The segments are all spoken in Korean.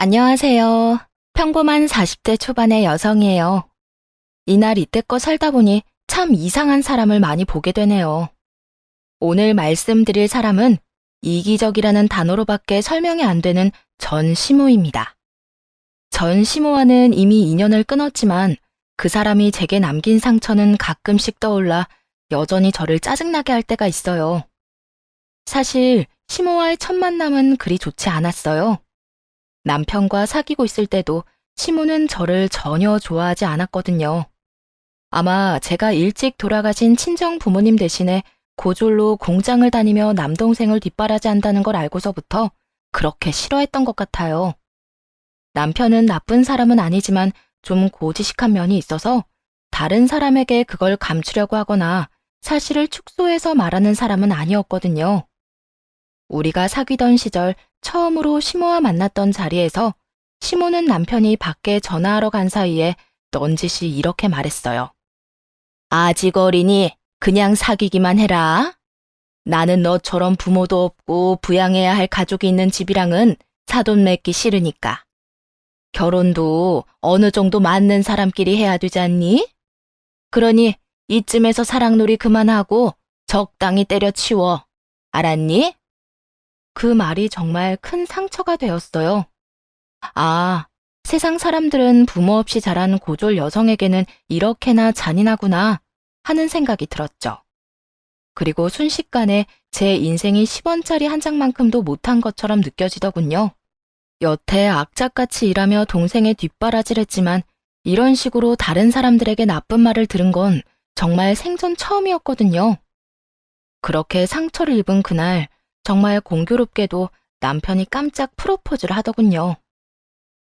안녕하세요. 평범한 40대 초반의 여성이에요. 이날 이때껏 살다 보니 참 이상한 사람을 많이 보게 되네요. 오늘 말씀드릴 사람은 이기적이라는 단어로밖에 설명이 안 되는 전시모입니다. 전시모와는 이미 인연을 끊었지만 그 사람이 제게 남긴 상처는 가끔씩 떠올라 여전히 저를 짜증나게 할 때가 있어요. 사실 시모와의 첫 만남은 그리 좋지 않았어요. 남편과 사귀고 있을 때도 시모는 저를 전혀 좋아하지 않았거든요. 아마 제가 일찍 돌아가신 친정 부모님 대신에 고졸로 공장을 다니며 남동생을 뒷바라지한다는 걸 알고서부터 그렇게 싫어했던 것 같아요. 남편은 나쁜 사람은 아니지만 좀 고지식한 면이 있어서 다른 사람에게 그걸 감추려고 하거나 사실을 축소해서 말하는 사람은 아니었거든요. 우리가 사귀던 시절 처음으로 시모와 만났던 자리에서 시모는 남편이 밖에 전화하러 간 사이에 넌지시 이렇게 말했어요. 아직 어리니 그냥 사귀기만 해라. 나는 너처럼 부모도 없고 부양해야 할 가족이 있는 집이랑은 사돈 맺기 싫으니까. 결혼도 어느 정도 맞는 사람끼리 해야 되지 않니? 그러니 이쯤에서 사랑놀이 그만하고 적당히 때려치워. 알았니? 그 말이 정말 큰 상처가 되었어요. 아, 세상 사람들은 부모 없이 자란 고졸 여성에게는 이렇게나 잔인하구나 하는 생각이 들었죠. 그리고 순식간에 제 인생이 10원짜리 한 장만큼도 못한 것처럼 느껴지더군요. 여태 악착같이 일하며 동생의 뒷바라지를 했지만 이런 식으로 다른 사람들에게 나쁜 말을 들은 건 정말 생전 처음이었거든요. 그렇게 상처를 입은 그날 정말 공교롭게도 남편이 깜짝 프로포즈를 하더군요.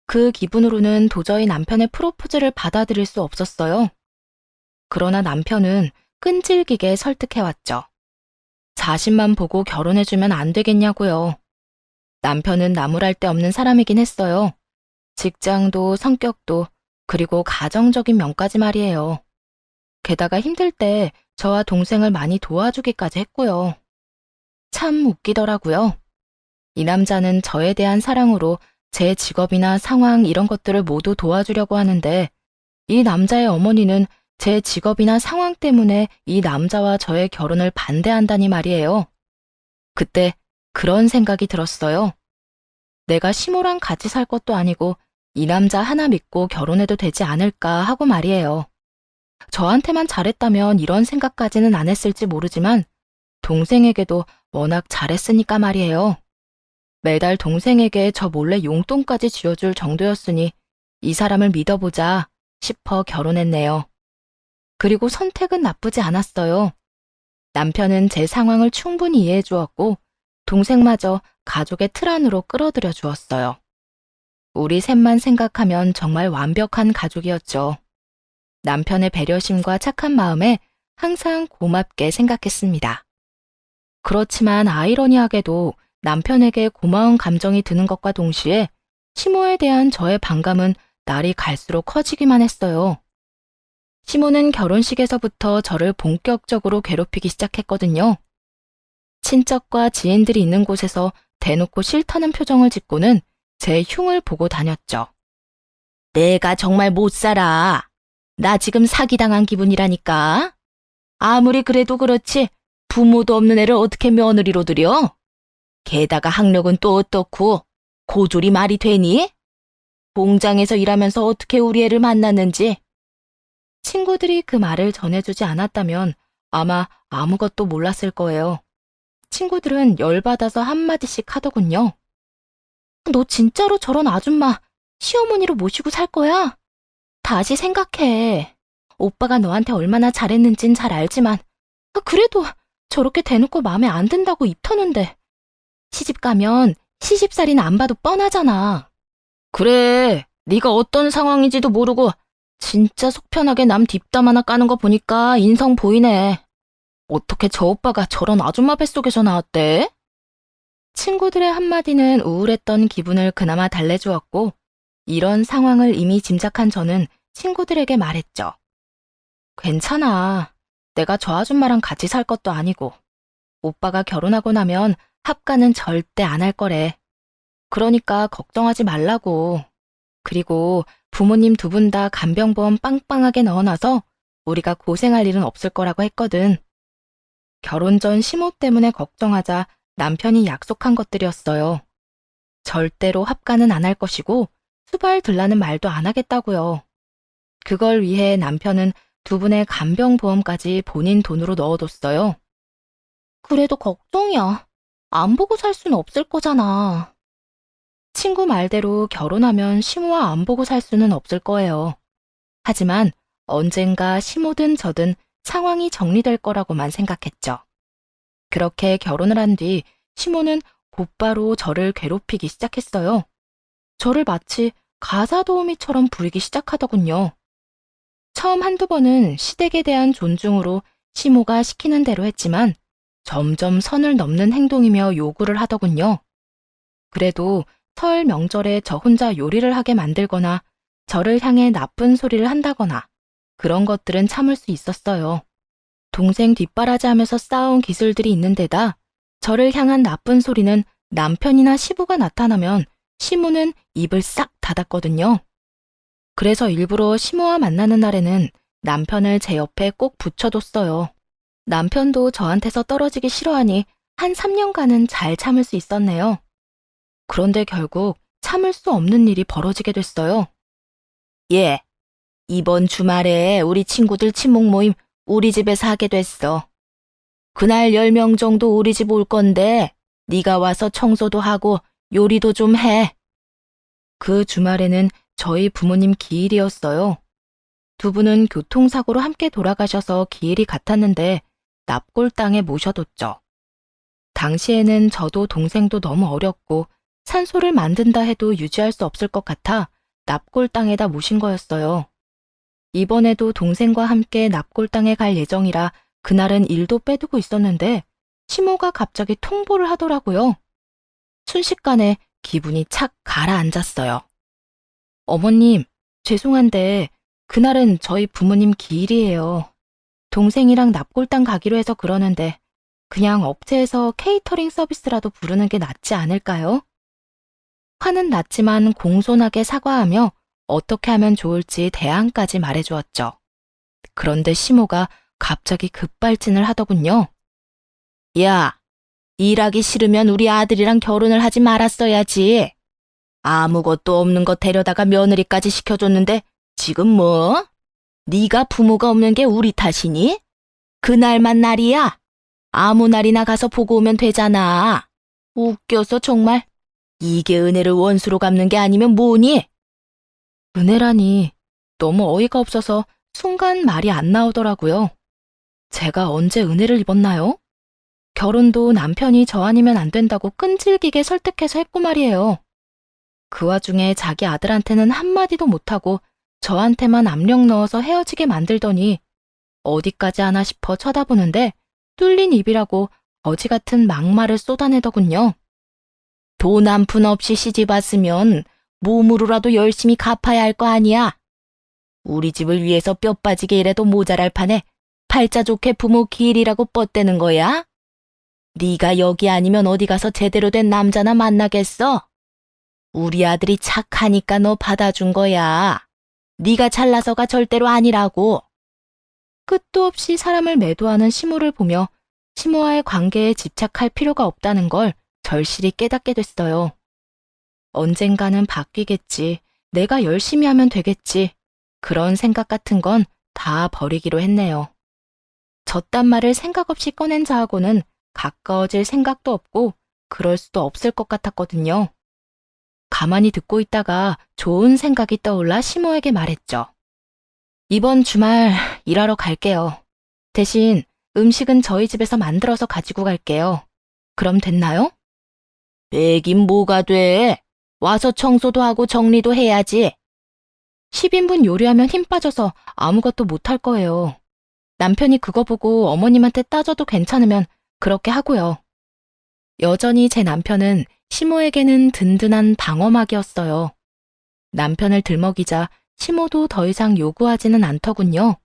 그 기분으로는 도저히 남편의 프로포즈를 받아들일 수 없었어요. 그러나 남편은 끈질기게 설득해왔죠. 자신만 보고 결혼해주면 안 되겠냐고요. 남편은 나무랄 데 없는 사람이긴 했어요. 직장도 성격도 그리고 가정적인 면까지 말이에요. 게다가 힘들 때 저와 동생을 많이 도와주기까지 했고요. 참 웃기더라고요. 이 남자는 저에 대한 사랑으로 제 직업이나 상황 이런 것들을 모두 도와주려고 하는데 이 남자의 어머니는 제 직업이나 상황 때문에 이 남자와 저의 결혼을 반대한다니 말이에요. 그때 그런 생각이 들었어요. 내가 시모랑 같이 살 것도 아니고 이 남자 하나 믿고 결혼해도 되지 않을까 하고 말이에요. 저한테만 잘했다면 이런 생각까지는 안 했을지 모르지만 동생에게도 워낙 잘했으니까 말이에요. 매달 동생에게 저 몰래 용돈까지 쥐어줄 정도였으니 이 사람을 믿어보자 싶어 결혼했네요. 그리고 선택은 나쁘지 않았어요. 남편은 제 상황을 충분히 이해해 주었고 동생마저 가족의 틀 안으로 끌어들여 주었어요. 우리 셋만 생각하면 정말 완벽한 가족이었죠. 남편의 배려심과 착한 마음에 항상 고맙게 생각했습니다. 그렇지만 아이러니하게도 남편에게 고마운 감정이 드는 것과 동시에 시모에 대한 저의 반감은 날이 갈수록 커지기만 했어요. 시모는 결혼식에서부터 저를 본격적으로 괴롭히기 시작했거든요. 친척과 지인들이 있는 곳에서 대놓고 싫다는 표정을 짓고는 제 흉을 보고 다녔죠. 내가 정말 못 살아. 나 지금 사기당한 기분이라니까. 아무리 그래도 그렇지 부모도 없는 애를 어떻게 며느리로 들여? 게다가 학력은 또 어떻고 고졸이 말이 되니? 공장에서 일하면서 어떻게 우리 애를 만났는지. 친구들이 그 말을 전해주지 않았다면 아마 아무것도 몰랐을 거예요. 친구들은 열받아서 한마디씩 하더군요. 너 진짜로 저런 아줌마 시어머니로 모시고 살 거야? 다시 생각해. 오빠가 너한테 얼마나 잘했는진 잘 알지만 그래도 저렇게 대놓고 마음에 안 든다고 입 터는데 시집 가면 시집살이는 안 봐도 뻔하잖아. 그래, 네가 어떤 상황인지도 모르고 진짜 속편하게 남 뒷담 하나 까는 거 보니까 인성 보이네. 어떻게 저 오빠가 저런 아줌마 뱃속에서 나왔대? 친구들의 한마디는 우울했던 기분을 그나마 달래주었고 이런 상황을 이미 짐작한 저는 친구들에게 말했죠. 괜찮아. 내가 저 아줌마랑 같이 살 것도 아니고 오빠가 결혼하고 나면 합가는 절대 안 할 거래. 그러니까 걱정하지 말라고. 그리고 부모님 두 분 다 간병보험 빵빵하게 넣어놔서 우리가 고생할 일은 없을 거라고 했거든. 결혼 전 시모 때문에 걱정하자 남편이 약속한 것들이었어요. 절대로 합가는 안 할 것이고 수발 들라는 말도 안 하겠다고요. 그걸 위해 남편은 두 분의 간병보험까지 본인 돈으로 넣어뒀어요. 그래도 걱정이야. 안 보고 살 수는 없을 거잖아. 친구 말대로 결혼하면 시모와 안 보고 살 수는 없을 거예요. 하지만 언젠가 시모든 저든 상황이 정리될 거라고만 생각했죠. 그렇게 결혼을 한 뒤 시모는 곧바로 저를 괴롭히기 시작했어요. 저를 마치 가사 도우미처럼 부리기 시작하더군요. 처음 한두 번은 시댁에 대한 존중으로 시모가 시키는 대로 했지만 점점 선을 넘는 행동이며 요구를 하더군요. 그래도 설 명절에 저 혼자 요리를 하게 만들거나 저를 향해 나쁜 소리를 한다거나 그런 것들은 참을 수 있었어요. 동생 뒷바라지하면서 쌓아온 기술들이 있는 데다 저를 향한 나쁜 소리는 남편이나 시부가 나타나면 시모는 입을 싹 닫았거든요. 그래서 일부러 시모와 만나는 날에는 남편을 제 옆에 꼭 붙여뒀어요. 남편도 저한테서 떨어지기 싫어하니 한 3년간은 잘 참을 수 있었네요. 그런데 결국 참을 수 없는 일이 벌어지게 됐어요. 예, 이번 주말에 우리 친구들 친목 모임 우리 집에서 하게 됐어. 그날 10명 정도 우리 집 올 건데 네가 와서 청소도 하고 요리도 좀 해. 그 주말에는 저희 부모님 기일이었어요. 두 분은 교통사고로 함께 돌아가셔서 기일이 같았는데 납골당에 모셔뒀죠. 당시에는 저도 동생도 너무 어렸고 산소를 만든다 해도 유지할 수 없을 것 같아 납골당에다 모신 거였어요. 이번에도 동생과 함께 납골당에 갈 예정이라 그날은 일도 빼두고 있었는데 시모가 갑자기 통보를 하더라고요. 순식간에 기분이 착 가라앉았어요. 어머님, 죄송한데 그날은 저희 부모님 기일이에요. 동생이랑 납골당 가기로 해서 그러는데 그냥 업체에서 케이터링 서비스라도 부르는 게 낫지 않을까요? 화는 났지만 공손하게 사과하며 어떻게 하면 좋을지 대안까지 말해주었죠. 그런데 시모가 갑자기 급발진을 하더군요. 야, 일하기 싫으면 우리 아들이랑 결혼을 하지 말았어야지. 아무것도 없는 거 데려다가 며느리까지 시켜줬는데 지금 뭐? 네가 부모가 없는 게 우리 탓이니? 그날만 날이야. 아무 날이나 가서 보고 오면 되잖아. 웃겨서 정말. 이게 은혜를 원수로 갚는 게 아니면 뭐니? 은혜라니 너무 어이가 없어서 순간 말이 안 나오더라고요. 제가 언제 은혜를 입었나요? 결혼도 남편이 저 아니면 안 된다고 끈질기게 설득해서 했고 말이에요. 그 와중에 자기 아들한테는 한마디도 못하고 저한테만 압력 넣어서 헤어지게 만들더니 어디까지 하나 싶어 쳐다보는데 뚫린 입이라고 거지 같은 막말을 쏟아내더군요. 돈 한 푼 없이 시집 왔으면 몸으로라도 열심히 갚아야 할 거 아니야. 우리 집을 위해서 뼈 빠지게 일해도 모자랄 판에 팔자 좋게 부모 기일이라고 뻗대는 거야? 네가 여기 아니면 어디 가서 제대로 된 남자나 만나겠어? 우리 아들이 착하니까 너 받아준 거야. 네가 잘나서가 절대로 아니라고. 끝도 없이 사람을 매도하는 시모를 보며 시모와의 관계에 집착할 필요가 없다는 걸 절실히 깨닫게 됐어요. 언젠가는 바뀌겠지. 내가 열심히 하면 되겠지. 그런 생각 같은 건 다 버리기로 했네요. 저딴 말을 생각 없이 꺼낸 자하고는 가까워질 생각도 없고 그럴 수도 없을 것 같았거든요. 가만히 듣고 있다가 좋은 생각이 떠올라 시모에게 말했죠. 이번 주말 일하러 갈게요. 대신 음식은 저희 집에서 만들어서 가지고 갈게요. 그럼 됐나요? 되긴 뭐가 돼. 와서 청소도 하고 정리도 해야지. 10인분 요리하면 힘 빠져서 아무것도 못할 거예요. 남편이 그거 보고 어머님한테 따져도 괜찮으면 그렇게 하고요. 여전히 제 남편은 시모에게는 든든한 방어막이었어요. 남편을 들먹이자 시모도 더 이상 요구하지는 않더군요.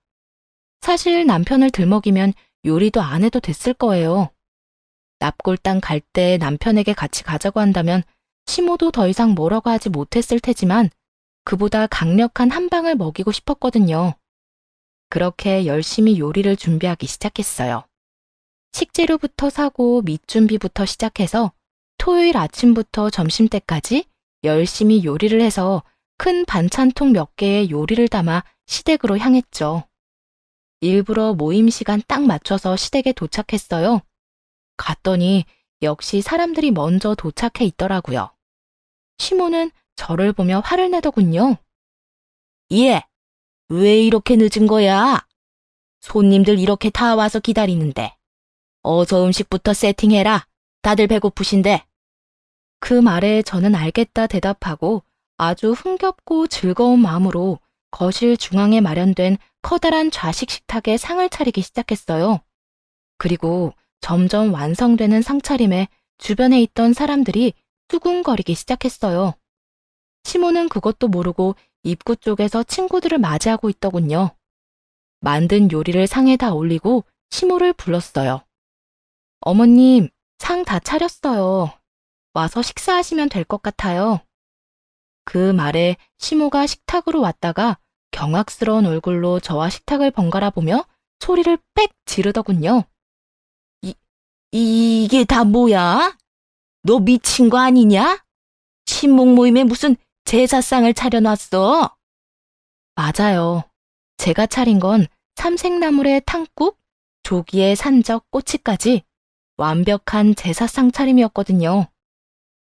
사실 남편을 들먹이면 요리도 안 해도 됐을 거예요. 납골당 갈 때 남편에게 같이 가자고 한다면 시모도 더 이상 뭐라고 하지 못했을 테지만 그보다 강력한 한 방을 먹이고 싶었거든요. 그렇게 열심히 요리를 준비하기 시작했어요. 식재료부터 사고 밑준비부터 시작해서 토요일 아침부터 점심때까지 열심히 요리를 해서 큰 반찬통 몇 개의 요리를 담아 시댁으로 향했죠. 일부러 모임 시간 딱 맞춰서 시댁에 도착했어요. 갔더니 역시 사람들이 먼저 도착해 있더라고요. 시모는 저를 보며 화를 내더군요. 얘, 왜 이렇게 늦은 거야? 손님들 이렇게 다 와서 기다리는데. 어서 음식부터 세팅해라. 다들 배고프신데. 그 말에 저는 알겠다 대답하고 아주 흥겹고 즐거운 마음으로 거실 중앙에 마련된 커다란 좌식 식탁에 상을 차리기 시작했어요. 그리고 점점 완성되는 상차림에 주변에 있던 사람들이 수군거리기 시작했어요. 시모는 그것도 모르고 입구 쪽에서 친구들을 맞이하고 있더군요. 만든 요리를 상에다 올리고 시모를 불렀어요. 어머님, 상 다 차렸어요. 와서 식사하시면 될 것 같아요. 그 말에 시모가 식탁으로 왔다가 경악스러운 얼굴로 저와 식탁을 번갈아 보며 소리를 빽 지르더군요. 이게 다 뭐야? 너 미친 거 아니냐? 친목 모임에 무슨 제사상을 차려놨어? 맞아요. 제가 차린 건 삼색나물에 탕국, 조기에 산적, 꼬치까지 완벽한 제사상 차림이었거든요.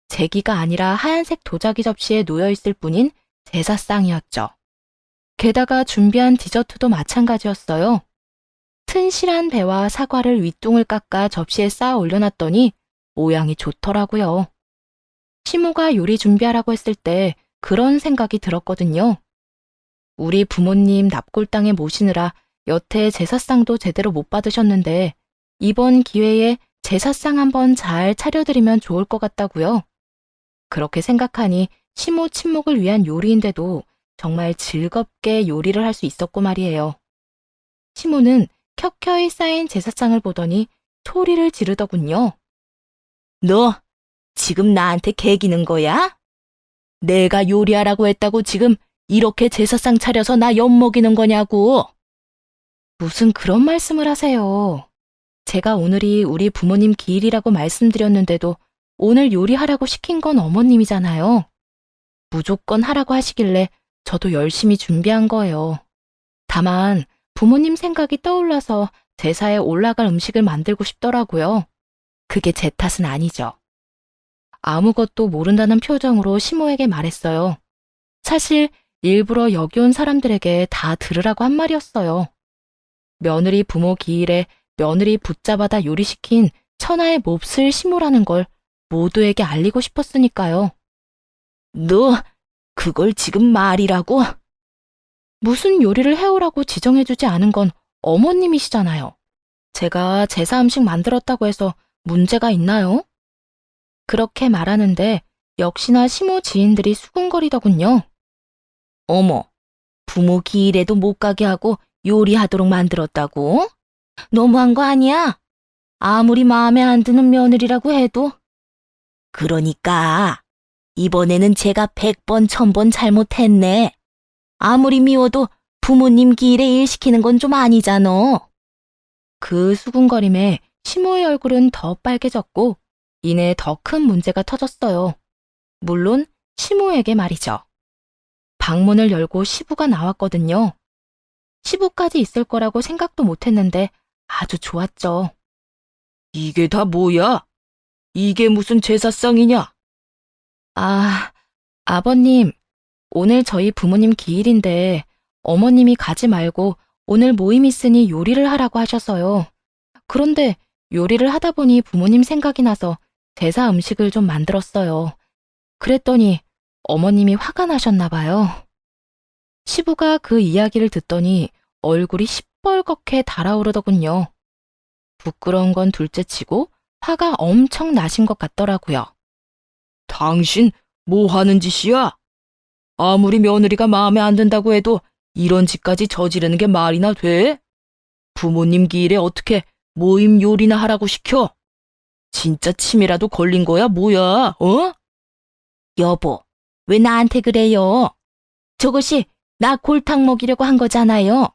제기가 아니라 하얀색 도자기 접시에 놓여있을 뿐인 제사상이었죠. 게다가 준비한 디저트도 마찬가지였어요. 튼실한 배와 사과를 윗동을 깎아 접시에 쌓아 올려놨더니 모양이 좋더라고요. 시모가 요리 준비하라고 했을 때 그런 생각이 들었거든요. 우리 부모님 납골당에 모시느라 여태 제사상도 제대로 못 받으셨는데 이번 기회에 제사상 한번 잘 차려드리면 좋을 것 같다고요. 그렇게 생각하니 시모 친목을 위한 요리인데도 정말 즐겁게 요리를 할 수 있었고 말이에요. 시모는 켜켜이 쌓인 제사상을 보더니 소리를 지르더군요. 너 지금 나한테 개기는 거야? 내가 요리하라고 했다고 지금 이렇게 제사상 차려서 나 엿먹이는 거냐고. 무슨 그런 말씀을 하세요. 제가 오늘이 우리 부모님 기일이라고 말씀드렸는데도 오늘 요리하라고 시킨 건 어머님이잖아요. 무조건 하라고 하시길래 저도 열심히 준비한 거예요. 다만 부모님 생각이 떠올라서 제사에 올라갈 음식을 만들고 싶더라고요. 그게 제 탓은 아니죠. 아무것도 모른다는 표정으로 시모에게 말했어요. 사실 일부러 여기 온 사람들에게 다 들으라고 한 말이었어요. 며느리 부모 기일에 며느리 붙잡아다 요리시킨 천하의 몹쓸 시모라는 걸 모두에게 알리고 싶었으니까요. 너 그걸 지금 말이라고? 무슨 요리를 해오라고 지정해주지 않은 건 어머님이시잖아요. 제가 제사 음식 만들었다고 해서 문제가 있나요? 그렇게 말하는데 역시나 시모 지인들이 수군거리더군요. 어머, 부모 기일에도 못 가게 하고 요리하도록 만들었다고? 너무한 거 아니야? 아무리 마음에 안 드는 며느리라고 해도. 그러니까 이번에는 제가 100번 1000번 잘못했네. 아무리 미워도 부모님 기일에 일 시키는 건 좀 아니잖아. 그 수군거림에 시모의 얼굴은 더 빨개졌고 이내 더 큰 문제가 터졌어요. 물론 시모에게 말이죠. 방문을 열고 시부가 나왔거든요. 시부까지 있을 거라고 생각도 못했는데 아주 좋았죠. 이게 다 뭐야? 이게 무슨 제사상이냐? 아버님, 오늘 저희 부모님 기일인데 어머님이 가지 말고 오늘 모임 있으니 요리를 하라고 하셔서요. 그런데 요리를 하다 보니 부모님 생각이 나서 제사 음식을 좀 만들었어요. 그랬더니 어머님이 화가 나셨나 봐요. 시부가 그 이야기를 듣더니 얼굴이 시뻘겋게 달아오르더군요. 부끄러운 건 둘째치고 화가 엄청 나신 것 같더라고요. 당신 뭐 하는 짓이야? 아무리 며느리가 마음에 안 든다고 해도 이런 짓까지 저지르는 게 말이나 돼? 부모님 기일에 어떻게 모임 요리나 하라고 시켜? 진짜 침이라도 걸린 거야 뭐야, 어? 여보, 왜 나한테 그래요? 저것이 나 골탕 먹이려고 한 거잖아요.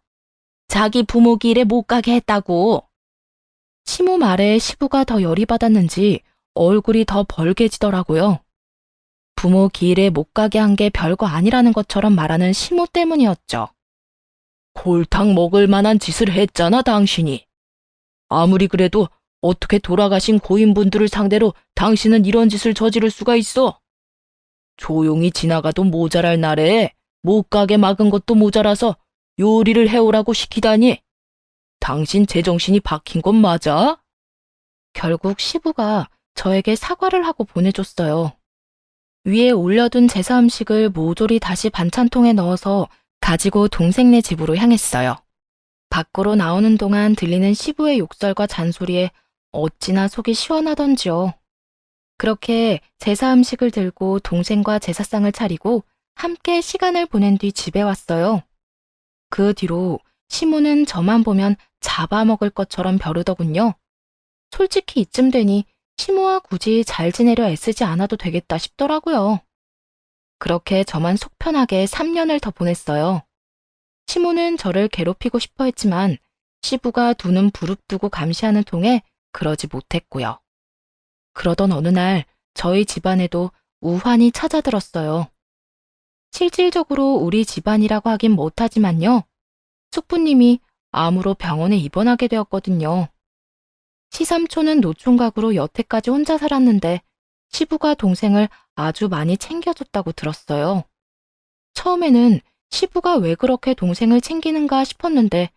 자기 부모 길에 못 가게 했다고. 시모 말에 시부가 더 열이 받았는지 얼굴이 더 벌개지더라고요. 부모 길에 못 가게 한 게 별거 아니라는 것처럼 말하는 시모 때문이었죠. 골탕 먹을 만한 짓을 했잖아, 당신이. 아무리 그래도 어떻게 돌아가신 고인분들을 상대로 당신은 이런 짓을 저지를 수가 있어? 조용히 지나가도 모자랄 날에 못 가게 막은 것도 모자라서 요리를 해오라고 시키다니. 당신 제정신이 박힌 건 맞아? 결국 시부가 저에게 사과를 하고 보내줬어요. 위에 올려둔 제사 음식을 모조리 다시 반찬통에 넣어서 가지고 동생네 집으로 향했어요. 밖으로 나오는 동안 들리는 시부의 욕설과 잔소리에 어찌나 속이 시원하던지요. 그렇게 제사 음식을 들고 동생과 제사상을 차리고 함께 시간을 보낸 뒤 집에 왔어요. 그 뒤로 시모는 저만 보면 잡아먹을 것처럼 벼르더군요. 솔직히 이쯤 되니 시모와 굳이 잘 지내려 애쓰지 않아도 되겠다 싶더라고요. 그렇게 저만 속 편하게 3년을 더 보냈어요. 시모는 저를 괴롭히고 싶어 했지만 시부가 두 눈 부릅뜨고 감시하는 통에 그러지 못했고요. 그러던 어느 날 저희 집안에도 우환이 찾아들었어요. 실질적으로 우리 집안이라고 하긴 못하지만요. 숙부님이 암으로 병원에 입원하게 되었거든요. 시삼촌은 노총각으로 여태까지 혼자 살았는데 시부가 동생을 아주 많이 챙겨줬다고 들었어요. 처음에는 시부가 왜 그렇게 동생을 챙기는가 싶었는데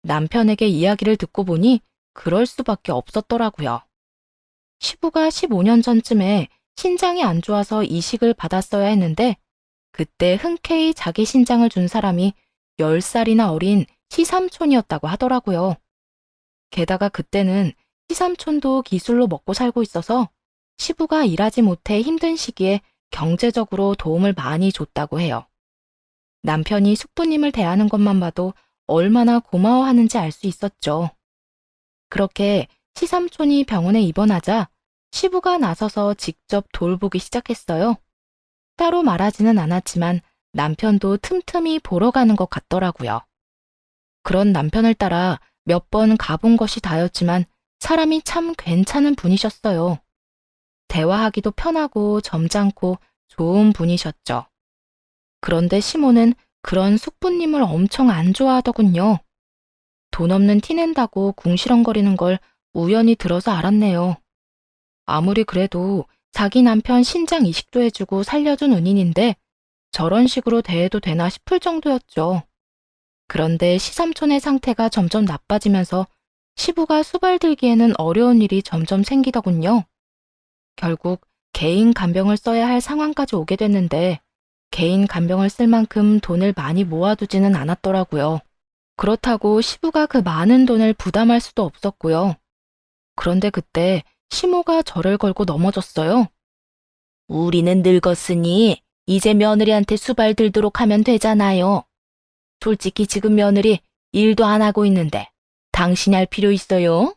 남편에게 이야기를 듣고 보니 그럴 수밖에 없었더라고요. 시부가 15년 전쯤에 신장이 안 좋아서 이식을 받았어야 했는데 그때 흔쾌히 자기 신장을 준 사람이 10살이나 어린 시삼촌이었다고 하더라고요. 게다가 그때는 시삼촌도 기술로 먹고 살고 있어서 시부가 일하지 못해 힘든 시기에 경제적으로 도움을 많이 줬다고 해요. 남편이 숙부님을 대하는 것만 봐도 얼마나 고마워하는지 알 수 있었죠. 그렇게 시삼촌이 병원에 입원하자 시부가 나서서 직접 돌보기 시작했어요. 따로 말하지는 않았지만 남편도 틈틈이 보러 가는 것 같더라고요. 그런 남편을 따라 몇 번 가본 것이 다였지만 사람이 참 괜찮은 분이셨어요. 대화하기도 편하고 점잖고 좋은 분이셨죠. 그런데 시모는 그런 숙부님을 엄청 안 좋아하더군요. 돈 없는 티낸다고 궁시렁거리는 걸 우연히 들어서 알았네요. 아무리 그래도 자기 남편 신장 이식도 해주고 살려준 은인인데 저런 식으로 대해도 되나 싶을 정도였죠. 그런데 시삼촌의 상태가 점점 나빠지면서 시부가 수발들기에는 어려운 일이 점점 생기더군요. 결국 개인 간병을 써야 할 상황까지 오게 됐는데 개인 간병을 쓸 만큼 돈을 많이 모아두지는 않았더라고요. 그렇다고 시부가 그 많은 돈을 부담할 수도 없었고요. 그런데 그때 시모가 저를 걸고 넘어졌어요. 우리는 늙었으니 이제 며느리한테 수발 들도록 하면 되잖아요. 솔직히 지금 며느리 일도 안 하고 있는데 당신이 할 필요 있어요?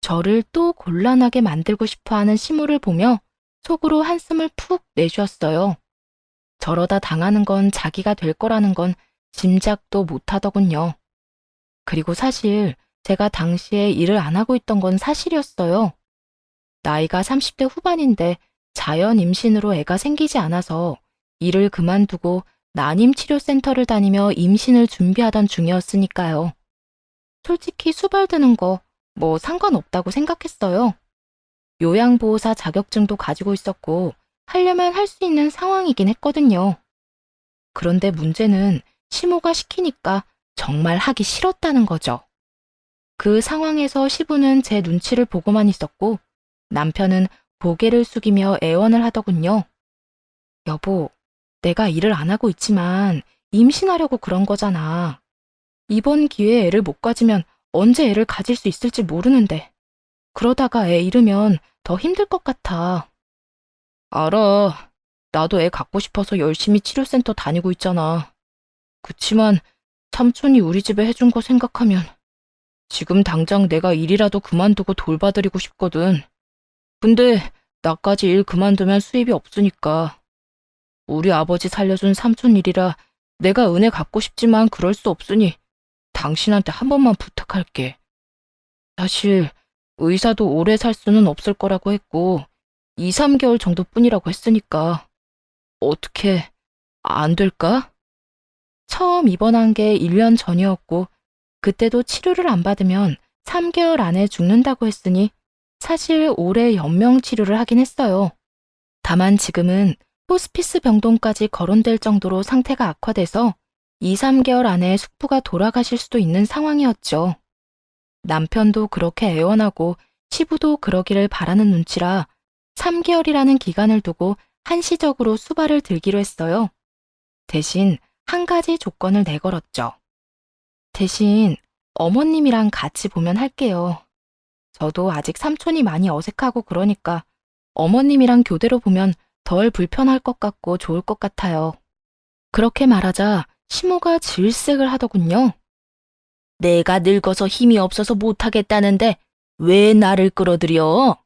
저를 또 곤란하게 만들고 싶어하는 시모를 보며 속으로 한숨을 푹 내쉬었어요. 저러다 당하는 건 자기가 될 거라는 건 짐작도 못하더군요. 그리고 사실 제가 당시에 일을 안 하고 있던 건 사실이었어요. 나이가 30대 후반인데 자연 임신으로 애가 생기지 않아서 일을 그만두고 난임치료센터를 다니며 임신을 준비하던 중이었으니까요. 솔직히 수발드는 거 뭐 상관없다고 생각했어요. 요양보호사 자격증도 가지고 있었고 하려면 할 수 있는 상황이긴 했거든요. 그런데 문제는 시모가 시키니까 정말 하기 싫었다는 거죠. 그 상황에서 시부는 제 눈치를 보고만 있었고 남편은 고개를 숙이며 애원을 하더군요. 여보, 내가 일을 안 하고 있지만 임신하려고 그런 거잖아. 이번 기회에 애를 못 가지면 언제 애를 가질 수 있을지 모르는데 그러다가 애 잃으면 더 힘들 것 같아. 알아. 나도 애 갖고 싶어서 열심히 치료센터 다니고 있잖아. 그치만 삼촌이 우리 집에 해준 거 생각하면 지금 당장 내가 일이라도 그만두고 돌봐드리고 싶거든. 근데 나까지 일 그만두면 수입이 없으니까. 우리 아버지 살려준 삼촌 일이라 내가 은혜 갚고 싶지만 그럴 수 없으니 당신한테 한 번만 부탁할게. 사실 의사도 오래 살 수는 없을 거라고 했고 2, 3개월 정도뿐이라고 했으니까 어떻게 안 될까? 처음 입원한 게 1년 전이었고 그때도 치료를 안 받으면 3개월 안에 죽는다고 했으니 사실 올해 연명 치료를 하긴 했어요. 다만 지금은 호스피스 병동까지 거론될 정도로 상태가 악화돼서 2, 3개월 안에 숙부가 돌아가실 수도 있는 상황이었죠. 남편도 그렇게 애원하고 시부도 그러기를 바라는 눈치라 3개월이라는 기간을 두고 한시적으로 수발을 들기로 했어요. 대신 한 가지 조건을 내걸었죠. 대신 어머님이랑 같이 보면 할게요. 저도 아직 삼촌이 많이 어색하고 그러니까 어머님이랑 교대로 보면 덜 불편할 것 같고 좋을 것 같아요. 그렇게 말하자 시모가 질색을 하더군요. 내가 늙어서 힘이 없어서 못하겠다는데 왜 나를 끌어들여?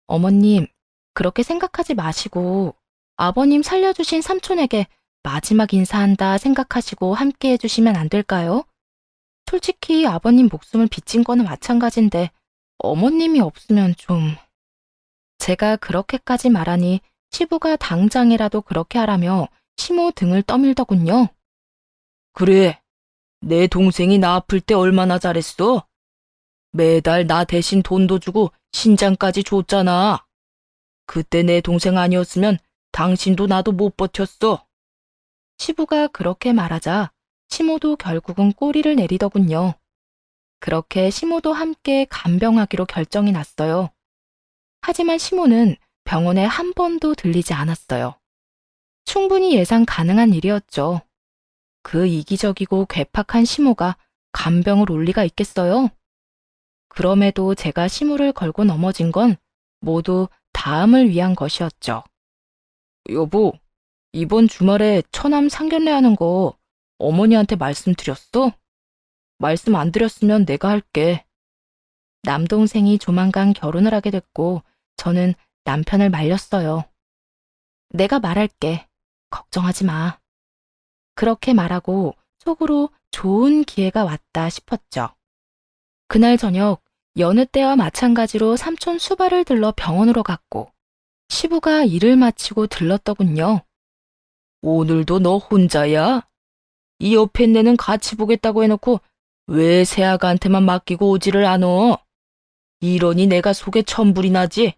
어머님, 그렇게 생각하지 마시고 아버님 살려주신 삼촌에게 마지막 인사한다 생각하시고 함께 해주시면 안 될까요? 솔직히 아버님 목숨을 빚진 거는 마찬가지인데 어머님이 없으면 좀... 제가 그렇게까지 말하니 시부가 당장이라도 그렇게 하라며 시모 등을 떠밀더군요. 그래, 내 동생이 나 아플 때 얼마나 잘했어? 매달 나 대신 돈도 주고 신장까지 줬잖아. 그때 내 동생 아니었으면 당신도 나도 못 버텼어. 시부가 그렇게 말하자 시모도 결국은 꼬리를 내리더군요. 그렇게 시모도 함께 간병하기로 결정이 났어요. 하지만 시모는 병원에 한 번도 들리지 않았어요. 충분히 예상 가능한 일이었죠. 그 이기적이고 괴팍한 시모가 간병을 올 리가 있겠어요? 그럼에도 제가 시모를 걸고 넘어진 건 모두 다음을 위한 것이었죠. 여보, 이번 주말에 처남 상견례 하는 거 어머니한테 말씀드렸어? 말씀 안 드렸으면 내가 할게. 남동생이 조만간 결혼을 하게 됐고 저는 남편을 말렸어요. 내가 말할게. 걱정하지 마. 그렇게 말하고 속으로 좋은 기회가 왔다 싶었죠. 그날 저녁 여느 때와 마찬가지로 삼촌 수발을 들러 병원으로 갔고 시부가 일을 마치고 들렀더군요. 오늘도 너 혼자야? 이 옆에 있는 애는 같이 보겠다고 해놓고 왜 새아가한테만 맡기고 오지를 않어? 이러니 내가 속에 천불이 나지?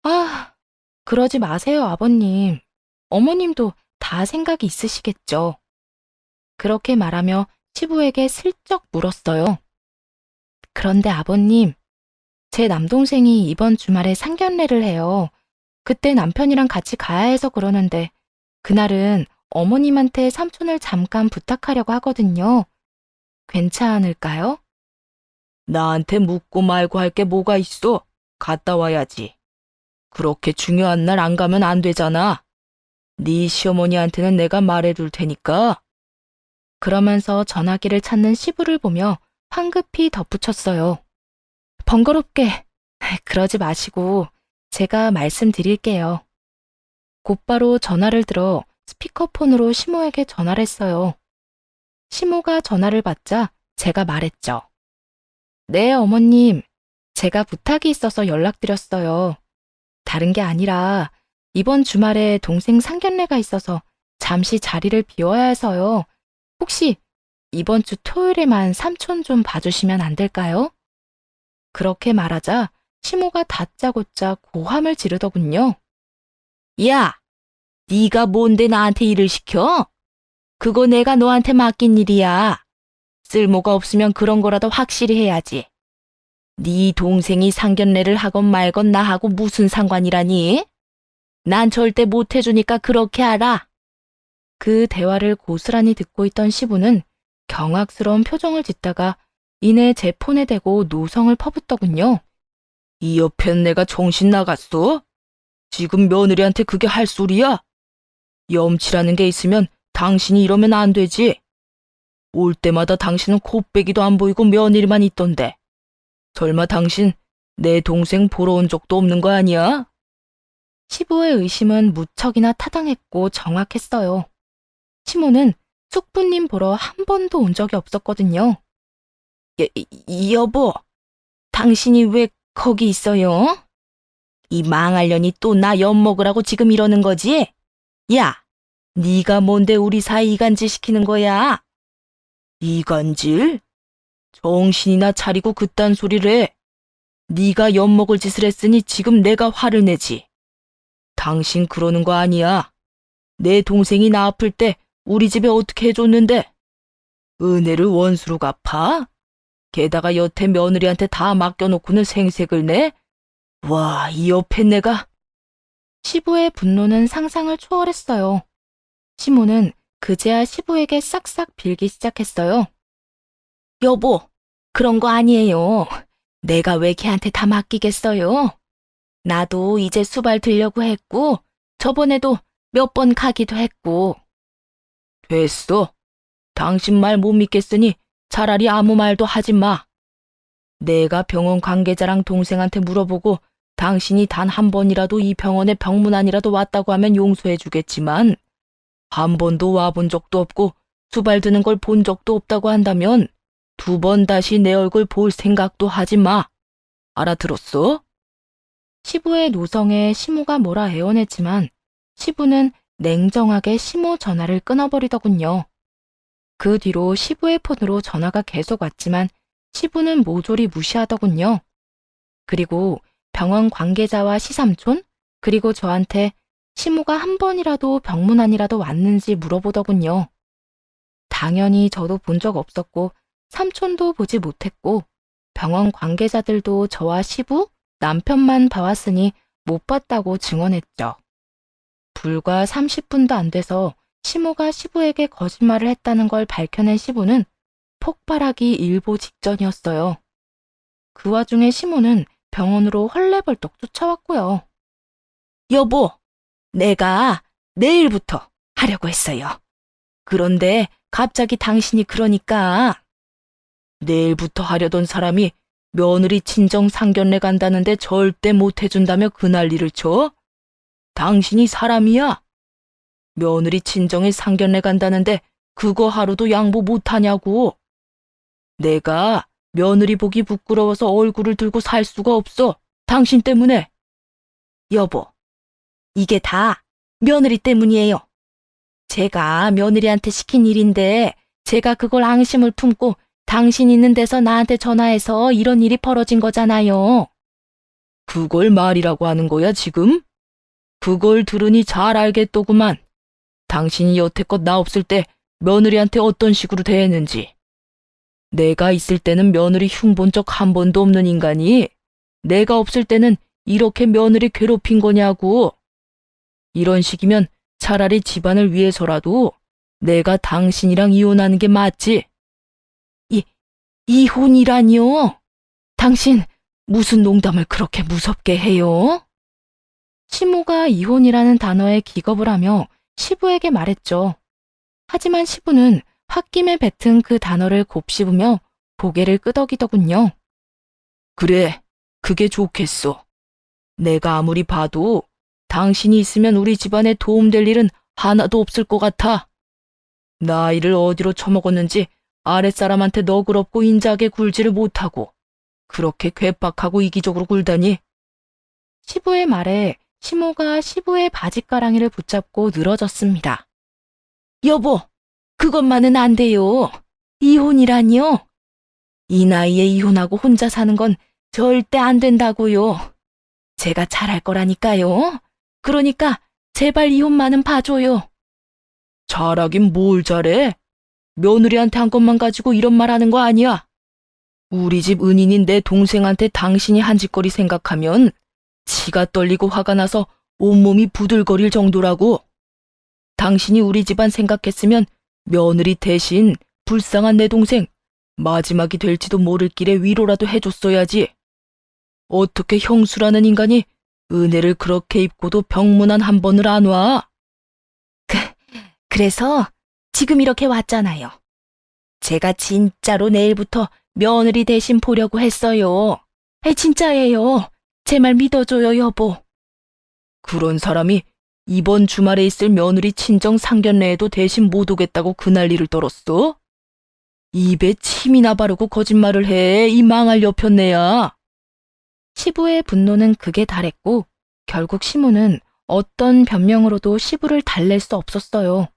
아, 그러지 마세요, 아버님. 어머님도 다 생각이 있으시겠죠. 그렇게 말하며 시부에게 슬쩍 물었어요. 그런데 아버님, 제 남동생이 이번 주말에 상견례를 해요. 그때 남편이랑 같이 가야 해서 그러는데 그날은 어머님한테 삼촌을 잠깐 부탁하려고 하거든요. 괜찮을까요? 나한테 묻고 말고 할 게 뭐가 있어? 갔다 와야지. 그렇게 중요한 날 안 가면 안 되잖아. 네 시어머니한테는 내가 말해둘 테니까. 그러면서 전화기를 찾는 시부를 보며 황급히 덧붙였어요. 번거롭게 그러지 마시고 제가 말씀드릴게요. 곧바로 전화를 들어 스피커폰으로 시모에게 전화를 했어요. 시모가 전화를 받자 제가 말했죠. 네, 어머님. 제가 부탁이 있어서 연락드렸어요. 다른 게 아니라 이번 주말에 동생 상견례가 있어서 잠시 자리를 비워야 해서요. 혹시 이번 주 토요일에만 삼촌 좀 봐주시면 안 될까요? 그렇게 말하자 시모가 다짜고짜 고함을 지르더군요. 야, 네가 뭔데 나한테 일을 시켜? 그거 내가 너한테 맡긴 일이야. 쓸모가 없으면 그런 거라도 확실히 해야지. 네 동생이 상견례를 하건 말건 나하고 무슨 상관이라니? 난 절대 못 해주니까 그렇게 알아. 그 대화를 고스란히 듣고 있던 시부는 경악스러운 표정을 짓다가 이내 제 폰에 대고 노성을 퍼붓더군요. 이 옆엔 내가 정신 나갔어? 지금 며느리한테 그게 할 소리야? 염치라는 게 있으면 당신이 이러면 안 되지. 올 때마다 당신은 코빼기도 안 보이고 며느리만 있던데. 설마 당신 내 동생 보러 온 적도 없는 거 아니야? 시부의 의심은 무척이나 타당했고 정확했어요. 시모는 숙부님 보러 한 번도 온 적이 없었거든요. 여보, 당신이 왜 거기 있어요? 이 망할년이 또 나 엿먹으라고 지금 이러는 거지? 야, 네가 뭔데 우리 사이 이간질 시키는 거야? 이간질? 정신이나 차리고 그딴 소리를 해. 네가 엿먹을 짓을 했으니 지금 내가 화를 내지. 당신 그러는 거 아니야. 내 동생이 나 아플 때 우리 집에 어떻게 해줬는데? 은혜를 원수로 갚아? 게다가 여태 며느리한테 다 맡겨놓고는 생색을 내? 와, 이 옆에 내가. 시부의 분노는 상상을 초월했어요. 시모는 그제야 시부에게 싹싹 빌기 시작했어요. 여보, 그런 거 아니에요. 내가 왜 걔한테 다 맡기겠어요? 나도 이제 수발 들려고 했고, 저번에도 몇 번 가기도 했고. 됐어. 당신 말 못 믿겠으니 차라리 아무 말도 하지 마. 내가 병원 관계자랑 동생한테 물어보고 당신이 단 한 번이라도 이 병원에 병문안이라도 왔다고 하면 용서해 주겠지만 한 번도 와본 적도 없고 수발 드는 걸 본 적도 없다고 한다면 두 번 다시 내 얼굴 볼 생각도 하지 마. 알아들었어? 시부의 노성에 시모가 뭐라 애원했지만 시부는 냉정하게 시모 전화를 끊어버리더군요. 그 뒤로 시부의 폰으로 전화가 계속 왔지만 시부는 모조리 무시하더군요. 그리고 병원 관계자와 시삼촌, 그리고 저한테 시모가 한 번이라도 병문안이라도 왔는지 물어보더군요. 당연히 저도 본 적 없었고 삼촌도 보지 못했고 병원 관계자들도 저와 시부, 남편만 봐왔으니 못 봤다고 증언했죠. 불과 30분도 안 돼서 시모가 시부에게 거짓말을 했다는 걸 밝혀낸 시부는 폭발하기 일보 직전이었어요. 그 와중에 시모는 병원으로 헐레벌떡 쫓아왔고요. 여보, 내가 내일부터 하려고 했어요. 그런데 갑자기 당신이 그러니까. 내일부터 하려던 사람이 며느리 친정 상견례 간다는데 절대 못 해준다며 그 난리를 쳐? 당신이 사람이야? 며느리 친정에 상견례 간다는데 그거 하루도 양보 못하냐고. 내가 며느리 보기 부끄러워서 얼굴을 들고 살 수가 없어. 당신 때문에. 여보, 이게 다 며느리 때문이에요. 제가 며느리한테 시킨 일인데 제가 그걸 앙심을 품고 당신 있는 데서 나한테 전화해서 이런 일이 벌어진 거잖아요. 그걸 말이라고 하는 거야, 지금? 그걸 들으니 잘 알겠더구만. 당신이 여태껏 나 없을 때 며느리한테 어떤 식으로 대했는지. 내가 있을 때는 며느리 흉본 적 한 번도 없는 인간이 내가 없을 때는 이렇게 며느리 괴롭힌 거냐고. 이런 식이면 차라리 집안을 위해서라도 내가 당신이랑 이혼하는 게 맞지. 이혼이라니요? 당신 무슨 농담을 그렇게 무섭게 해요? 시모가 이혼이라는 단어에 기겁을 하며 시부에게 말했죠. 하지만 시부는 홧김에 뱉은 그 단어를 곱씹으며 고개를 끄덕이더군요. 그래, 그게 좋겠어. 내가 아무리 봐도 당신이 있으면 우리 집안에 도움될 일은 하나도 없을 것 같아. 나이를 어디로 처먹었는지 아랫사람한테 너그럽고 인자하게 굴지를 못하고 그렇게 괴팍하고 이기적으로 굴다니. 시부의 말에 시모가 시부의 바짓가랑이를 붙잡고 늘어졌습니다. 여보, 그것만은 안 돼요. 이혼이라니요? 이 나이에 이혼하고 혼자 사는 건 절대 안 된다고요. 제가 잘할 거라니까요. 그러니까 제발 이혼만은 봐줘요. 잘하긴 뭘 잘해? 며느리한테 한 것만 가지고 이런 말 하는 거 아니야. 우리 집 은인인 내 동생한테 당신이 한 짓거리 생각하면 치가 떨리고 화가 나서 온몸이 부들거릴 정도라고. 당신이 우리 집안 생각했으면 며느리 대신 불쌍한 내 동생 마지막이 될지도 모를 길에 위로라도 해줬어야지. 어떻게 형수라는 인간이 은혜를 그렇게 입고도 병문안 한 번을 안 와? 그래서 지금 이렇게 왔잖아요. 제가 진짜로 내일부터 며느리 대신 보려고 했어요. 진짜예요. 제 말 믿어줘요, 여보. 그런 사람이 이번 주말에 있을 며느리 친정 상견례에도 대신 못 오겠다고 그 난리를 떨었어? 입에 침이나 바르고 거짓말을 해, 이 망할 여편네야. 시부의 분노는 극에 달했고 결국 시무는 어떤 변명으로도 시부를 달랠 수 없었어요.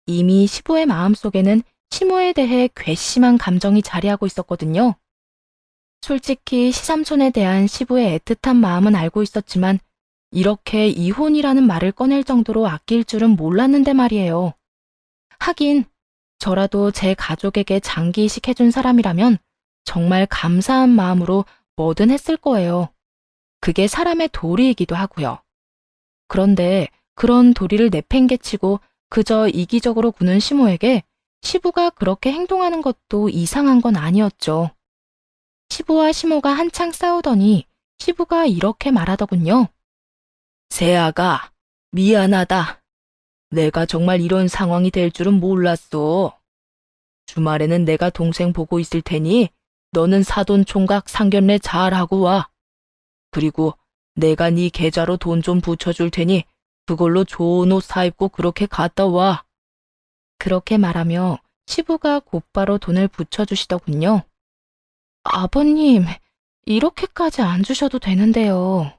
이미 시부의 마음속에는 시무에 대해 괘씸한 감정이 자리하고 있었거든요. 솔직히 시삼촌에 대한 시부의 애틋한 마음은 알고 있었지만 이렇게 이혼이라는 말을 꺼낼 정도로 아낄 줄은 몰랐는데 말이에요. 하긴 저라도 제 가족에게 장기 이식해준 사람이라면 정말 감사한 마음으로 뭐든 했을 거예요. 그게 사람의 도리이기도 하고요. 그런데 그런 도리를 내팽개치고 그저 이기적으로 구는 시모에게 시부가 그렇게 행동하는 것도 이상한 건 아니었죠. 시부와 시모가 한창 싸우더니 시부가 이렇게 말하더군요. 세아가, 미안하다. 내가 정말 이런 상황이 될 줄은 몰랐어. 주말에는 내가 동생 보고 있을 테니 너는 사돈 총각 상견례 잘하고 와. 그리고 내가 네 계좌로 돈 좀 붙여줄 테니 그걸로 좋은 옷 사입고 그렇게 갔다 와. 그렇게 말하며 시부가 곧바로 돈을 붙여주시더군요. 아버님, 이렇게까지 안 주셔도 되는데요.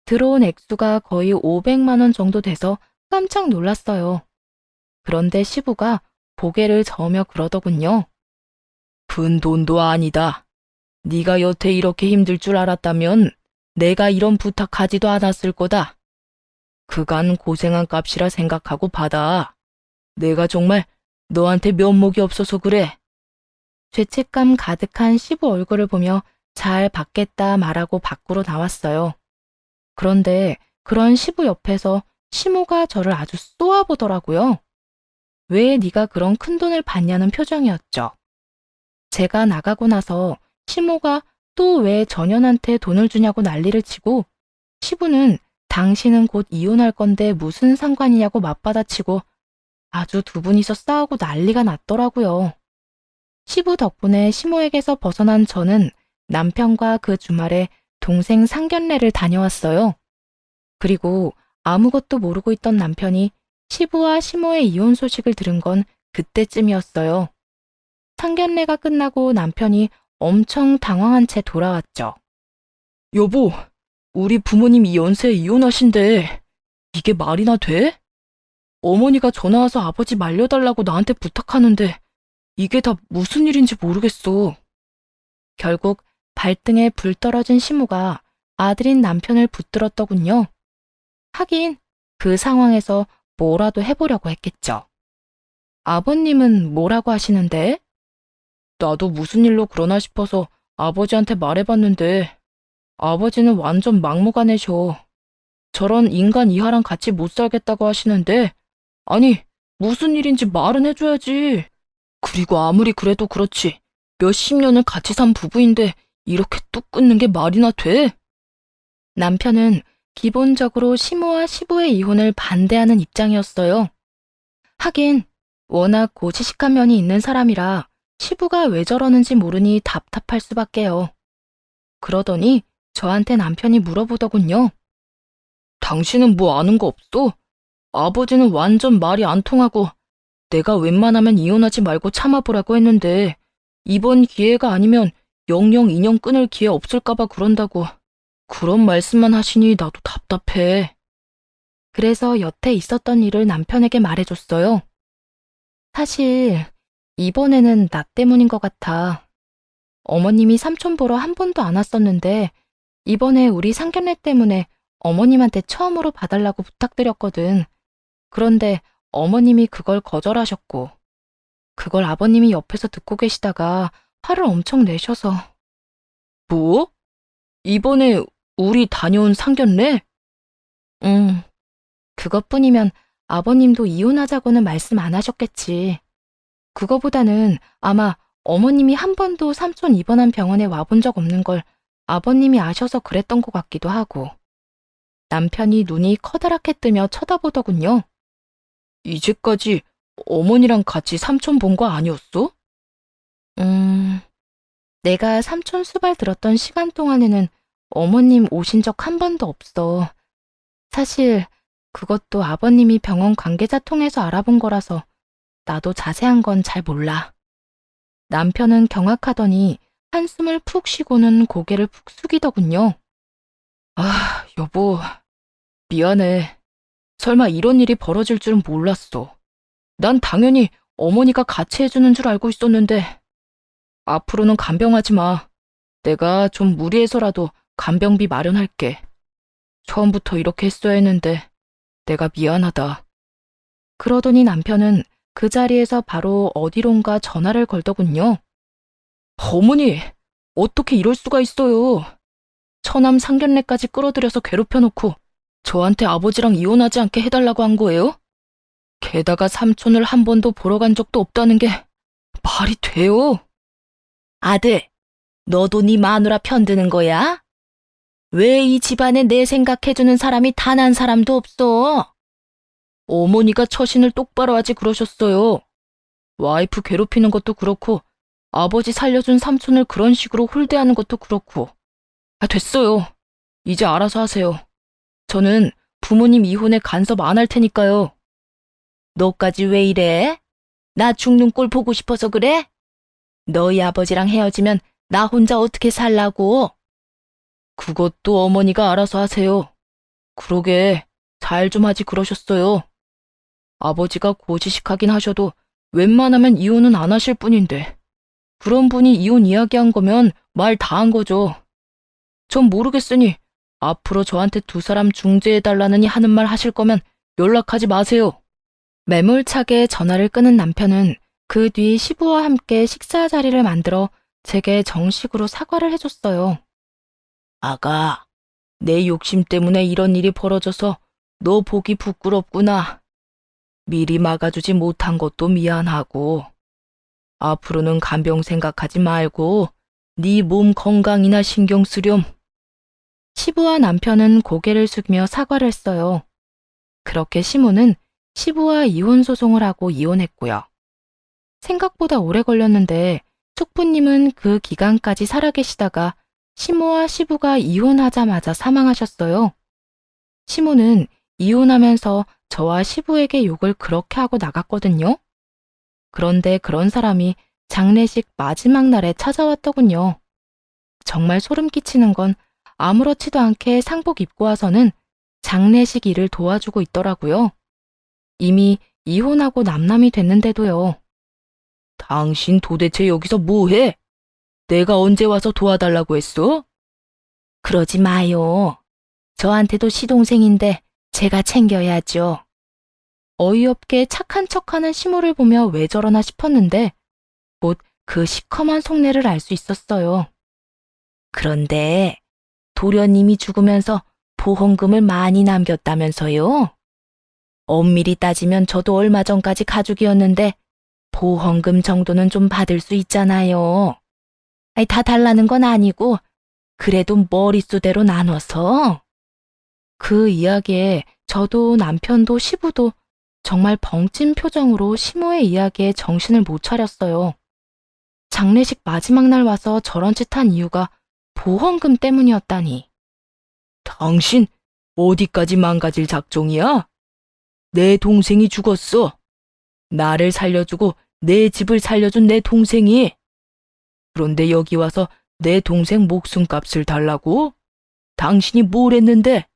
들어온 액수가 거의 500만 원 정도 돼서 깜짝 놀랐어요. 그런데 시부가 고개를 저으며 그러더군요. 큰 돈도 아니다. 네가 여태 이렇게 힘들 줄 알았다면 내가 이런 부탁하지도 않았을 거다. 그간 고생한 값이라 생각하고 받아. 내가 정말 너한테 면목이 없어서 그래. 죄책감 가득한 시부 얼굴을 보며 잘 받겠다 말하고 밖으로 나왔어요. 그런데 그런 시부 옆에서 시모가 저를 아주 쏘아보더라고요. 왜 네가 그런 큰 돈을 받냐는 표정이었죠. 제가 나가고 나서 시모가 또 왜 전현한테 돈을 주냐고 난리를 치고 시부는 당신은 곧 이혼할 건데 무슨 상관이냐고 맞받아치고 아주 두 분이서 싸우고 난리가 났더라고요. 시부 덕분에 시모에게서 벗어난 저는 남편과 그 주말에 동생 상견례를 다녀왔어요. 그리고 아무것도 모르고 있던 남편이 시부와 시모의 이혼 소식을 들은 건 그때쯤이었어요. 상견례가 끝나고 남편이 엄청 당황한 채 돌아왔죠. 여보, 우리 부모님 이 연세에 이혼하신대. 이게 말이나 돼? 어머니가 전화와서 아버지 말려달라고 나한테 부탁하는데 이게 다 무슨 일인지 모르겠어. 결국 발등에 불 떨어진 시모가 아들인 남편을 붙들었더군요. 하긴 그 상황에서 뭐라도 해보려고 했겠죠. 아버님은 뭐라고 하시는데? 나도 무슨 일로 그러나 싶어서 아버지한테 말해봤는데 아버지는 완전 막무가내셔. 저런 인간 이하랑 같이 못 살겠다고 하시는데 아니 무슨 일인지 말은 해줘야지. 그리고 아무리 그래도 그렇지 몇십 년을 같이 산 부부인데 이렇게 뚝 끊는 게 말이나 돼? 남편은 기본적으로 시모와 시부의 이혼을 반대하는 입장이었어요. 하긴 워낙 고지식한 면이 있는 사람이라 시부가 왜 저러는지 모르니 답답할 수밖에요. 그러더니 저한테 남편이 물어보더군요. 당신은 뭐 아는 거 없어? 아버지는 완전 말이 안 통하고 내가 웬만하면 이혼하지 말고 참아보라고 했는데 이번 기회가 아니면 영영 인연 끊을 기회 없을까봐 그런다고 그런 말씀만 하시니 나도 답답해. 그래서 여태 있었던 일을 남편에게 말해줬어요. 사실 이번에는 나 때문인 것 같아. 어머님이 삼촌 보러 한 번도 안 왔었는데 이번에 우리 상견례 때문에 어머님한테 처음으로 봐달라고 부탁드렸거든. 그런데 어머님이 그걸 거절하셨고 그걸 아버님이 옆에서 듣고 계시다가 화를 엄청 내셔서. 뭐? 이번에 우리 다녀온 상견례? 응. 그것뿐이면 아버님도 이혼하자고는 말씀 안 하셨겠지. 그거보다는 아마 어머님이 한 번도 삼촌 입원한 병원에 와본 적 없는 걸 아버님이 아셔서 그랬던 것 같기도 하고. 남편이 눈이 커다랗게 뜨며 쳐다보더군요. 이제까지 어머니랑 같이 삼촌 본 거 아니었어? 내가 삼촌 수발 들었던 시간 동안에는 어머님 오신 적 한 번도 없어. 사실 그것도 아버님이 병원 관계자 통해서 알아본 거라서 나도 자세한 건 잘 몰라. 남편은 경악하더니 한숨을 푹 쉬고는 고개를 푹 숙이더군요. 아, 여보, 미안해. 설마 이런 일이 벌어질 줄은 몰랐어. 난 당연히 어머니가 같이 해주는 줄 알고 있었는데, 앞으로는 간병하지 마. 내가 좀 무리해서라도 간병비 마련할게. 처음부터 이렇게 했어야 했는데, 내가 미안하다. 그러더니 남편은 그 자리에서 바로 어디론가 전화를 걸더군요. 어머니, 어떻게 이럴 수가 있어요. 처남 상견례까지 끌어들여서 괴롭혀놓고 저한테 아버지랑 이혼하지 않게 해달라고 한 거예요? 게다가 삼촌을 한 번도 보러 간 적도 없다는 게 말이 돼요? 아들, 너도 네 마누라 편드는 거야? 왜 이 집안에 내 생각해주는 사람이 단 한 사람도 없어? 어머니가 처신을 똑바로 하지 그러셨어요. 와이프 괴롭히는 것도 그렇고 아버지 살려준 삼촌을 그런 식으로 홀대하는 것도 그렇고. 아, 됐어요. 이제 알아서 하세요. 저는 부모님 이혼에 간섭 안 할 테니까요. 너까지 왜 이래? 나 죽는 꼴 보고 싶어서 그래? 너희 아버지랑 헤어지면 나 혼자 어떻게 살라고? 그것도 어머니가 알아서 하세요. 그러게 잘 좀 하지 그러셨어요. 아버지가 고지식하긴 하셔도 웬만하면 이혼은 안 하실 분인데 그런 분이 이혼 이야기한 거면 말 다 한 거죠. 전 모르겠으니 앞으로 저한테 두 사람 중재해달라느니 하는 말 하실 거면 연락하지 마세요. 매몰차게 전화를 끊은 남편은 그 뒤 시부와 함께 식사 자리를 만들어 제게 정식으로 사과를 해줬어요. 아가, 내 욕심 때문에 이런 일이 벌어져서 너 보기 부끄럽구나. 미리 막아주지 못한 것도 미안하고 앞으로는 간병 생각하지 말고 네 몸 건강이나 신경 쓰렴. 시부와 남편은 고개를 숙이며 사과를 했어요. 그렇게 시모는 시부와 이혼 소송을 하고 이혼했고요. 생각보다 오래 걸렸는데 숙부님은 그 기간까지 살아계시다가 시모와 시부가 이혼하자마자 사망하셨어요. 시모는 이혼하면서 저와 시부에게 욕을 그렇게 하고 나갔거든요. 그런데 그런 사람이 장례식 마지막 날에 찾아왔더군요. 정말 소름 끼치는 건 아무렇지도 않게 상복 입고 와서는 장례식 일을 도와주고 있더라고요. 이미 이혼하고 남남이 됐는데도요. 당신 도대체 여기서 뭐해? 내가 언제 와서 도와달라고 했어? 그러지 마요. 저한테도 시동생인데 제가 챙겨야죠. 어이없게 착한 척하는 시모를 보며 왜 저러나 싶었는데 곧 그 시커먼 속내를 알 수 있었어요. 그런데 도련님이 죽으면서 보험금을 많이 남겼다면서요? 엄밀히 따지면 저도 얼마 전까지 가족이었는데 보험금 정도는 좀 받을 수 있잖아요. 아니, 다 달라는 건 아니고 그래도 머릿수대로 나눠서. 그 이야기에 저도 남편도 시부도 정말 벙찐 표정으로 시모의 이야기에 정신을 못 차렸어요. 장례식 마지막 날 와서 저런 짓 한 이유가 보험금 때문이었다니. 당신 어디까지 망가질 작정이야? 내 동생이 죽었어. 나를 살려주고 내 집을 살려준 내 동생이. 그런데 여기 와서 내 동생 목숨값을 달라고? 당신이 뭘 했는데?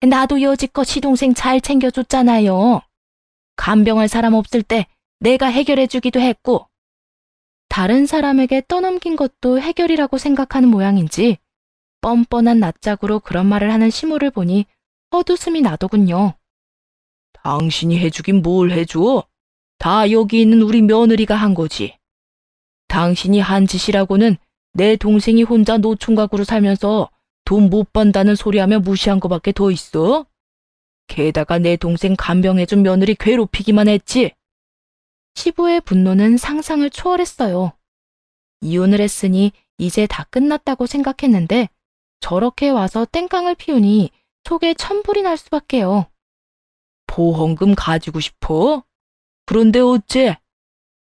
나도 여지껏 시동생 잘 챙겨줬잖아요. 간병할 사람 없을 때 내가 해결해주기도 했고. 다른 사람에게 떠넘긴 것도 해결이라고 생각하는 모양인지 뻔뻔한 낯짝으로 그런 말을 하는 시모를 보니 헛웃음이 나더군요. 당신이 해주긴 뭘 해줘? 다 여기 있는 우리 며느리가 한 거지. 당신이 한 짓이라고는 내 동생이 혼자 노총각으로 살면서 돈 못 번다는 소리하며 무시한 거밖에 더 있어? 게다가 내 동생 간병해준 며느리 괴롭히기만 했지. 시부의 분노는 상상을 초월했어요. 이혼을 했으니 이제 다 끝났다고 생각했는데 저렇게 와서 땡깡을 피우니 속에 천불이 날 수밖에요. 보험금 가지고 싶어? 그런데 어째?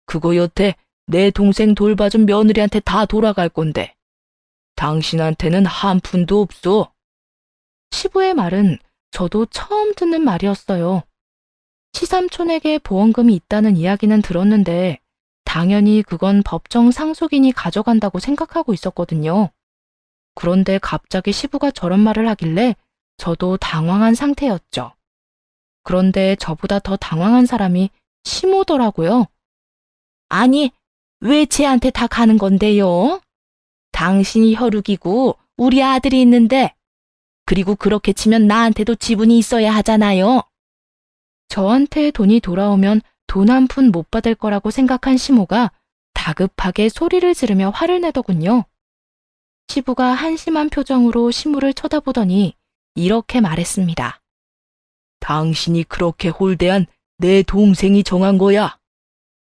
그거 여태 내 동생 돌봐준 며느리한테 다 돌아갈 건데 당신한테는 한 푼도 없어. 시부의 말은 저도 처음 듣는 말이었어요. 시삼촌에게 보험금이 있다는 이야기는 들었는데 당연히 그건 법정 상속인이 가져간다고 생각하고 있었거든요. 그런데 갑자기 시부가 저런 말을 하길래 저도 당황한 상태였죠. 그런데 저보다 더 당황한 사람이 시모더라고요. 아니, 왜 쟤한테 다 가는 건데요? 당신이 혈육이고 우리 아들이 있는데, 그리고 그렇게 치면 나한테도 지분이 있어야 하잖아요. 저한테 돈이 돌아오면 돈 한 푼 못 받을 거라고 생각한 시모가 다급하게 소리를 지르며 화를 내더군요. 시부가 한심한 표정으로 시모를 쳐다보더니 이렇게 말했습니다. 당신이 그렇게 홀대한 내 동생이 정한 거야.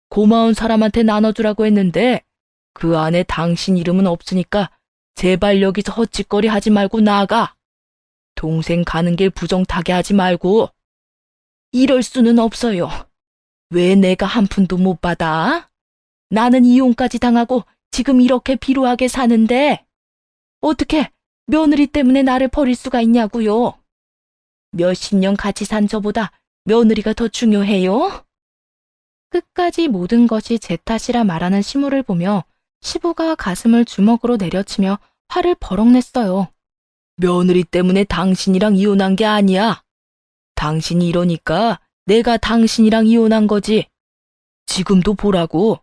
고마운 사람한테 나눠주라고 했는데 그 안에 당신 이름은 없으니까 제발 여기서 헛짓거리 하지 말고 나가. 동생 가는 길 부정타게 하지 말고. 이럴 수는 없어요. 왜 내가 한 푼도 못 받아? 나는 이혼까지 당하고 지금 이렇게 비루하게 사는데 어떻게 며느리 때문에 나를 버릴 수가 있냐고요? 몇십 년 같이 산 저보다 며느리가 더 중요해요? 끝까지 모든 것이 제 탓이라 말하는 시모를 보며 시부가 가슴을 주먹으로 내려치며 화를 버럭 냈어요. 며느리 때문에 당신이랑 이혼한 게 아니야. 당신이 이러니까 내가 당신이랑 이혼한 거지. 지금도 보라고.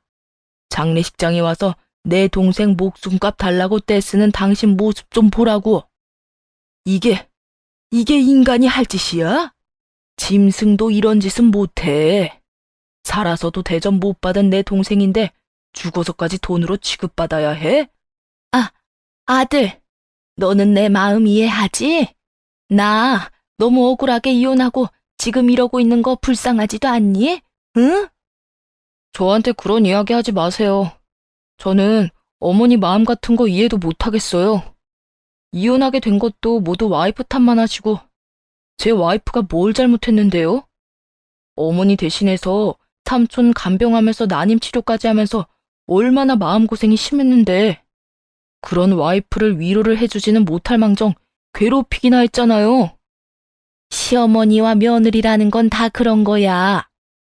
장례식장에 와서 내 동생 목숨값 달라고 떼쓰는 당신 모습 좀 보라고. 이게 인간이 할 짓이야? 짐승도 이런 짓은 못해. 살아서도 대접 못 받은 내 동생인데 죽어서까지 돈으로 취급받아야 해? 아들, 너는 내 마음 이해하지? 나 너무 억울하게 이혼하고 지금 이러고 있는 거 불쌍하지도 않니? 응? 저한테 그런 이야기 하지 마세요. 저는 어머니 마음 같은 거 이해도 못하겠어요. 이혼하게 된 것도 모두 와이프 탓만 하시고 제 와이프가 뭘 잘못했는데요? 어머니 대신해서 삼촌 간병하면서 난임 치료까지 하면서 얼마나 마음고생이 심했는데 그런 와이프를 위로를 해주지는 못할 망정 괴롭히기나 했잖아요. 시어머니와 며느리라는 건 다 그런 거야.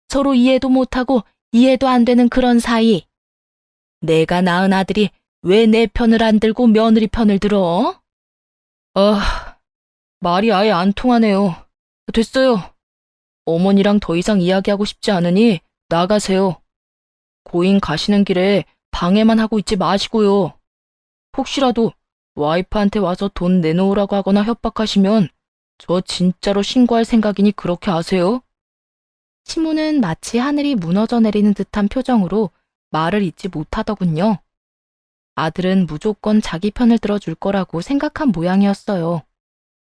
서로 이해도 못하고 이해도 안 되는 그런 사이. 내가 낳은 아들이 왜 내 편을 안 들고 며느리 편을 들어? 말이 아예 안 통하네요. 됐어요. 어머니랑 더 이상 이야기하고 싶지 않으니 나가세요. 고인 가시는 길에 방해만 하고 있지 마시고요. 혹시라도 와이프한테 와서 돈 내놓으라고 하거나 협박하시면 저 진짜로 신고할 생각이니 그렇게 아세요? 시모는 마치 하늘이 무너져 내리는 듯한 표정으로 말을 잇지 못하더군요. 아들은 무조건 자기 편을 들어줄 거라고 생각한 모양이었어요.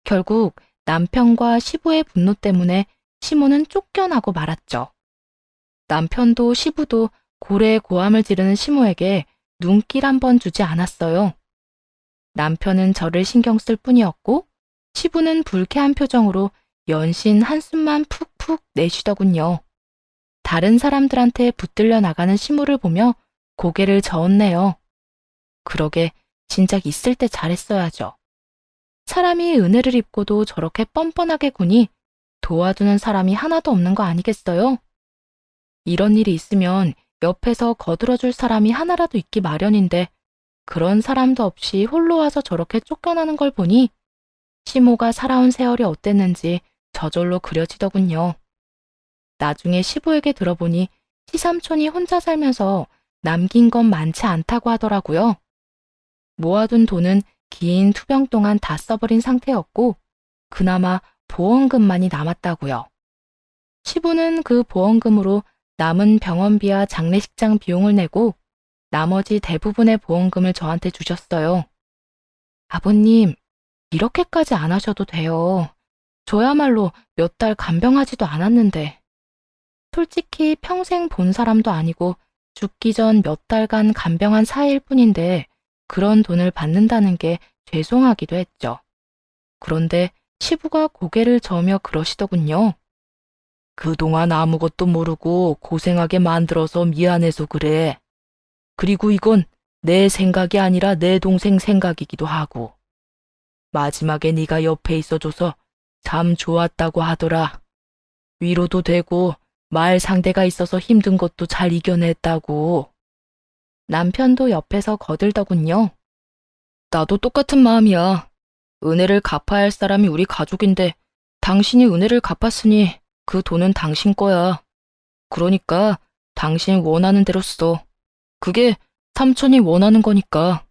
결국 남편과 시부의 분노 때문에 시모는 쫓겨나고 말았죠. 남편도 시부도 고래의 고함을 지르는 시모에게 눈길 한 번 주지 않았어요. 남편은 저를 신경 쓸 뿐이었고 시부는 불쾌한 표정으로 연신 한숨만 푹푹 내쉬더군요. 다른 사람들한테 붙들려 나가는 시모를 보며 고개를 저었네요. 그러게 진작 있을 때 잘했어야죠. 사람이 은혜를 입고도 저렇게 뻔뻔하게 구니 도와주는 사람이 하나도 없는 거 아니겠어요? 이런 일이 있으면 옆에서 거들어줄 사람이 하나라도 있기 마련인데 그런 사람도 없이 홀로 와서 저렇게 쫓겨나는 걸 보니 시모가 살아온 세월이 어땠는지 저절로 그려지더군요. 나중에 시부에게 들어보니 시삼촌이 혼자 살면서 남긴 건 많지 않다고 하더라고요. 모아둔 돈은 긴 투병 동안 다 써버린 상태였고 그나마 보험금만이 남았다고요. 시부는 그 보험금으로 남은 병원비와 장례식장 비용을 내고 나머지 대부분의 보험금을 저한테 주셨어요. 아버님, 이렇게까지 안 하셔도 돼요. 저야말로 몇 달 간병하지도 않았는데. 솔직히 평생 본 사람도 아니고 죽기 전 몇 달간 간병한 사이일 뿐인데 그런 돈을 받는다는 게 죄송하기도 했죠. 그런데 시부가 고개를 저으며 그러시더군요. 그동안 아무것도 모르고 고생하게 만들어서 미안해서 그래. 그리고 이건 내 생각이 아니라 내 동생 생각이기도 하고. 마지막에 네가 옆에 있어줘서 참 좋았다고 하더라. 위로도 되고 말 상대가 있어서 힘든 것도 잘 이겨냈다고. 남편도 옆에서 거들더군요. 나도 똑같은 마음이야. 은혜를 갚아야 할 사람이 우리 가족인데 당신이 은혜를 갚았으니 그 돈은 당신 거야. 그러니까 당신 원하는 대로 써. 그게 삼촌이 원하는 거니까.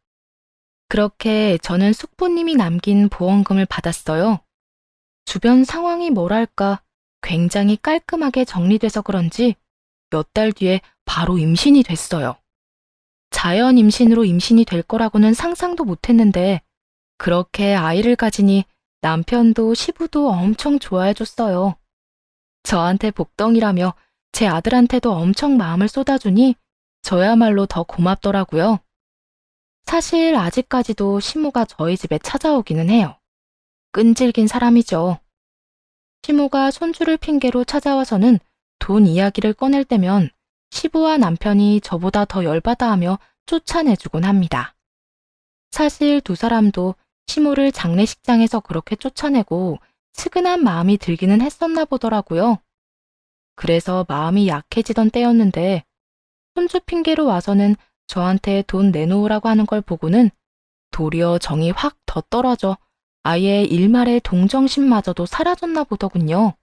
그렇게 저는 숙부님이 남긴 보험금을 받았어요. 주변 상황이 뭐랄까 굉장히 깔끔하게 정리돼서 그런지 몇 달 뒤에 바로 임신이 됐어요. 자연 임신으로 임신이 될 거라고는 상상도 못했는데 그렇게 아이를 가지니 남편도 시부도 엄청 좋아해줬어요. 저한테 복덩이라며 제 아들한테도 엄청 마음을 쏟아주니 저야말로 더 고맙더라고요. 사실 아직까지도 시모가 저희 집에 찾아오기는 해요. 끈질긴 사람이죠. 시모가 손주를 핑계로 찾아와서는 돈 이야기를 꺼낼 때면 시부와 남편이 저보다 더 열받아 하며 쫓아내주곤 합니다. 사실 두 사람도 시모를 장례식장에서 그렇게 쫓아내고 측은한 마음이 들기는 했었나 보더라고요. 그래서 마음이 약해지던 때였는데 손주 핑계로 와서는 저한테 돈 내놓으라고 하는 걸 보고는 도리어 정이 확 더 떨어져 아예 일말의 동정심마저도 사라졌나 보더군요.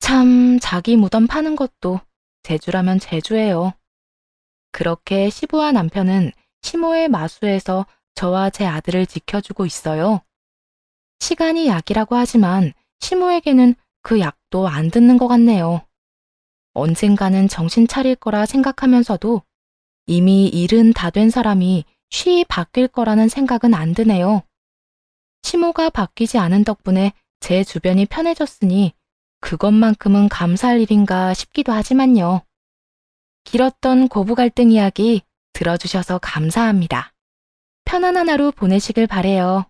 참 자기 무덤 파는 것도 재주라면 재주예요. 그렇게 시부와 남편은 시모의 마수에서 저와 제 아들을 지켜주고 있어요. 시간이 약이라고 하지만 시모에게는 그 약도 안 듣는 것 같네요. 언젠가는 정신 차릴 거라 생각하면서도 이미 일은 다 된 사람이 쉬이 바뀔 거라는 생각은 안 드네요. 시모가 바뀌지 않은 덕분에 제 주변이 편해졌으니 그것만큼은 감사할 일인가 싶기도 하지만요. 길었던 고부 갈등 이야기 들어주셔서 감사합니다. 편안한 하루 보내시길 바래요.